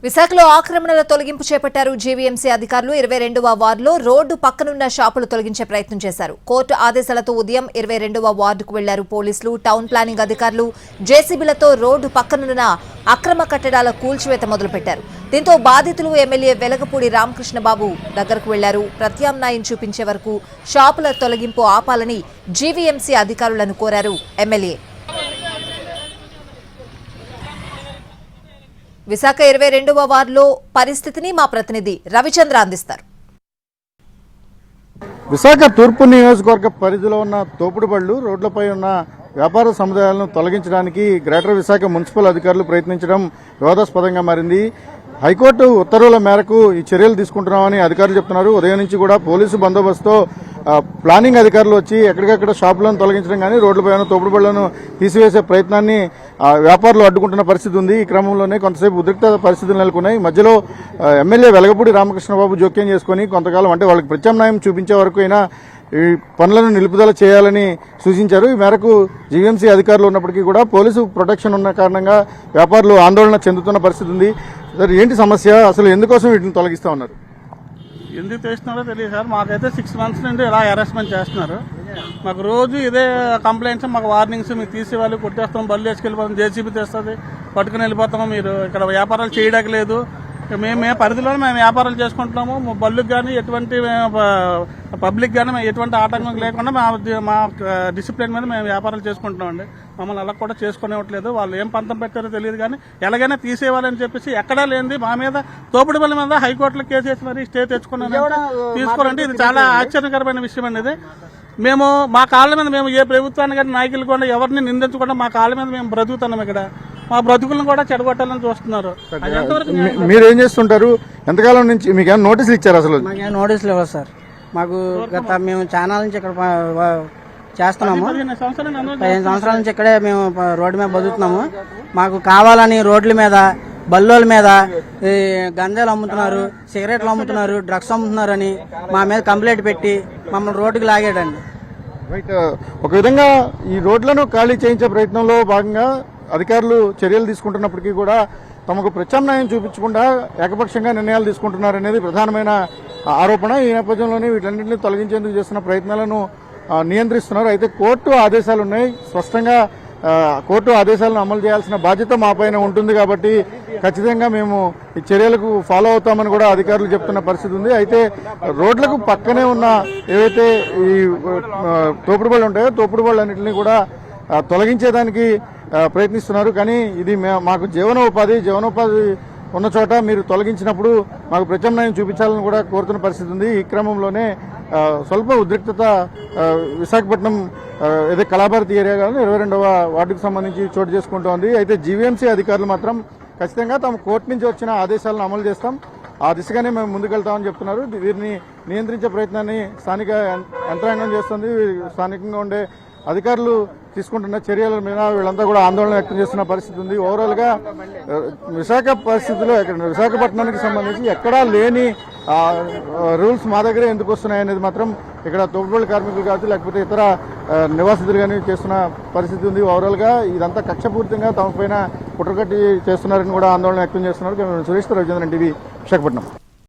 విశాఖలో ఆక్రమణల తొలగింపు చేపట్టారు జీవీఎంసీ అధికారులు. 22వ వార్డులో రోడ్డు పక్కనున్న షాపులు తొలగించే ప్రయత్నం చేశారు. కోర్టు ఆదేశాలతో ఉదయం 22వ వార్డుకు వెళ్లారు పోలీసులు. టౌన్ ప్లానింగ్ అధికారులు జేసీబీలతో రోడ్డు పక్కనున్న అక్రమ కట్టడాల కూల్చివేత మొదలుపెట్టారు. దీంతో బాధితులు ఎమ్మెల్యే వెలగపూడి రామకృష్ణబాబు దగ్గరకు వెళ్లారు. ప్రత్యామ్నాయం చూపించే వరకు షాపుల తొలగింపు ఆపాలని జీవీఎంసీ అధికారులను కోరారు ఎమ్మెల్యే. విశాఖ 22వ వార్డులో పరిస్థితిని మా ప్రతినిధి రవిచంద్ర అందిస్తారు. విశాఖ తూర్పు నియోజకవర్గ పరిధిలో ఉన్న తోపుడు బళ్లు రోడ్లపై ఉన్న వ్యాపార సముదాయాలను తొలగించడానికి గ్రేటర్ విశాఖ మున్సిపల్ అధికారులు ప్రయత్నించడం వివాదాస్పదంగా మారింది. హైకోర్టు ఉత్తర్వుల మేరకు ఈ చర్యలు తీసుకుంటున్నామని అధికారులు చెప్తున్నారు. ఉదయం నుంచి కూడా పోలీసు బందోబస్తుతో ప్లానింగ్ అధికారులు వచ్చి ఎక్కడికక్కడ షాపులను తొలగించడం కానీ రోడ్లపై ఉన్న తోపుడు బళ్లను తీసివేసే ప్రయత్నాన్ని వ్యాపారులు అడ్డుకుంటున్న పరిస్థితి ఉంది. ఈ క్రమంలోనే కొంతసేపు ఉద్రిక్త పరిస్థితులు నెలకొన్నాయి. మధ్యలో ఎమ్మెల్యే వెలగపూడి రామకృష్ణబాబు జోక్యం చేసుకుని కొంతకాలం అంటే వాళ్ళకి ప్రత్యామ్నాయం చూపించే వరకు అయినా ఈ పనులను నిలుపుదల చేయాలని సూచించారు. ఈ మేరకు జీవీఎంసీ అధికారులు ఉన్నప్పటికీ కూడా పోలీసు ప్రొటెక్షన్ ఉన్న కారణంగా వ్యాపారులు ఆందోళన చెందుతున్న పరిస్థితి ఉంది. సార్, ఏంటి సమస్య? అసలు ఎందుకోసం వీటిని తొలగిస్తా ఉన్నారు? ఎందుకు చేస్తున్నారో తెలియదు సార్. మాకైతే 6 months నుండి ఇలా హెరాస్మెంట్ చేస్తున్నారు. మాకు రోజు ఇదే కంప్లైంట్స్, మాకు వార్నింగ్స్, మీరు తీసేవాళ్ళు కొట్టేస్తాం, బళ్ళు వేసుకెళ్ళిపోతాం, జేసీబీ తెస్తుంది, పట్టుకుని వెళ్ళిపోతాము, మీరు ఇక్కడ వ్యాపారాలు చేయడానికి లేదు. మేము పరిధిలో మేము వ్యాపారాలు చేసుకుంటున్నాము. బళ్ళుకి కానీ ఎటువంటి పబ్లిక్ కానీ మేము ఎటువంటి ఆటంకం లేకుండా మా డిసిప్లిన్ మీద మేము వ్యాపారాలు చేసుకుంటున్నామండి. మమ్మల్ని అలా కూడా చేసుకునేవట్లేదు. వాళ్ళు ఏం పంతం పెట్టారో తెలియదు కానీ ఎలాగైనా తీసేవాలని చెప్పేసి ఎక్కడా లేనిది మా మీద తోపుడు బళ్ళ మీద హైకోర్టులో కేసు వేసి మరి స్టే తెచ్చుకున్నాను తీసుకోవాలంటే ఇది చాలా ఆశ్చర్యకరమైన విషయం అండి. ఇది మేము మా కాళ్ళ మీద మేము ఏ ప్రభుత్వాన్ని కానీ నాయకులు కూడా ఎవరిని నిందించకుండా మా కాళ్ళ మీద మేము బ్రతుకుతున్నాం. ఇక్కడ మా బ్రతుకులను కూడా చెడగొట్టాలని చూస్తున్నారు. మీరేం చేస్తుంటారు? ఎంతకాలం నుంచి మీకు ఏమైనా నోటీసులు ఇచ్చారు? అసలు నోటీసులు ఇవ్వదు సార్. మాకు గత మేము ఛానల్ నుంచి ఇక్కడ చేస్తున్నాము. 15 సంవత్సరాల నుంచి ఇక్కడే మేము రోడ్డు మీద బతుకుతున్నాము. మాకు కావాలని రోడ్ల మీద బల్లోల మీద గంజాలు అమ్ముతున్నారు, సిగరెట్లు అమ్ముతున్నారు, డ్రగ్స్ అమ్ముతున్నారు అని మా మీద కంప్లైంట్ పెట్టి మమ్మల్ని రోడ్డుకి లాగాడండి. రైట్. ఒక విధంగా ఈ రోడ్లను ఖాళీ చేయించే ప్రయత్నంలో భాగంగా అధికారులు చర్యలు తీసుకుంటున్నప్పటికీ కూడా తమకు ప్రత్యామ్నాయం చూపించకుండా ఏకపక్షంగా నిర్ణయాలు తీసుకుంటున్నారనేది ప్రధానమైన ఆరోపణ. ఈ నేపథ్యంలోనే వీటన్నింటినీ తొలగించేందుకు చేస్తున్న ప్రయత్నాలను నియంత్రిస్తున్నారు. అయితే కోర్టు ఆదేశాలు ఉన్నాయి. స్పష్టంగా కోర్టు ఆదేశాలను అమలు చేయాల్సిన బాధ్యత మా పైన ఉంటుంది కాబట్టి ఖచ్చితంగా మేము ఈ చర్యలకు ఫాలో అవుతామని కూడా అధికారులు చెప్తున్న పరిస్థితి ఉంది. అయితే రోడ్లకు పక్కనే ఉన్న ఏవైతే ఈ తోపుడు బళ్ళు ఉంటాయో తోపుడు బళ్ళన్నింటినీ కూడా తొలగించేదానికి ప్రయత్నిస్తున్నారు. కానీ ఇది మాకు జీవనోపాధి ఉన్న చోట మీరు తొలగించినప్పుడు మాకు ప్రత్యామ్నాయం చూపించాలని కూడా కోరుతున్న పరిస్థితి ఉంది. ఈ క్రమంలోనే స్వల్ప ఉద్రిక్తత విశాఖపట్నం ఏదో కళాభారతి ఏరియా కానీ 22వ వార్డుకు సంబంధించి చోటు చేసుకుంటోంది. అయితే జీవీఎంసీ అధికారులు మాత్రం ఖచ్చితంగా తమ కోర్టు నుంచి వచ్చిన ఆదేశాలను అమలు చేస్తాం, ఆ దిశగానే మేము ముందుకెళ్తామని చెప్తున్నారు. వీరిని నియంత్రించే ప్రయత్నాన్ని స్థానిక యంత్రాంగం చేస్తుంది. స్థానికంగా ఉండే అధికారులు తీసుకుంటున్న చర్యల మీద వీళ్ళంతా కూడా ఆందోళన వ్యక్తం చేస్తున్న పరిస్థితి ఉంది. ఓవరాల్గా విశాఖ పరిస్థితుల్లో విశాఖపట్నానికి సంబంధించి ఎక్కడా లేని రూల్స్ మా దగ్గరే ఎందుకు వస్తున్నాయనేది మాత్రం ఇక్కడ తోపుడు కార్మికులు కావచ్చు లేకపోతే ఇతర నివాసితులు కానీ చేస్తున్న పరిస్థితి ఉంది. ఓవరాల్గా ఇదంతా కక్షపూర్తిగా తమ పైన కుట్రకట్టి చేస్తున్నారని కూడా ఆందోళన వ్యక్తం చేస్తున్నారు. సురేష్ రవిచంద్రన్, టీవీ, విశాఖపట్నం.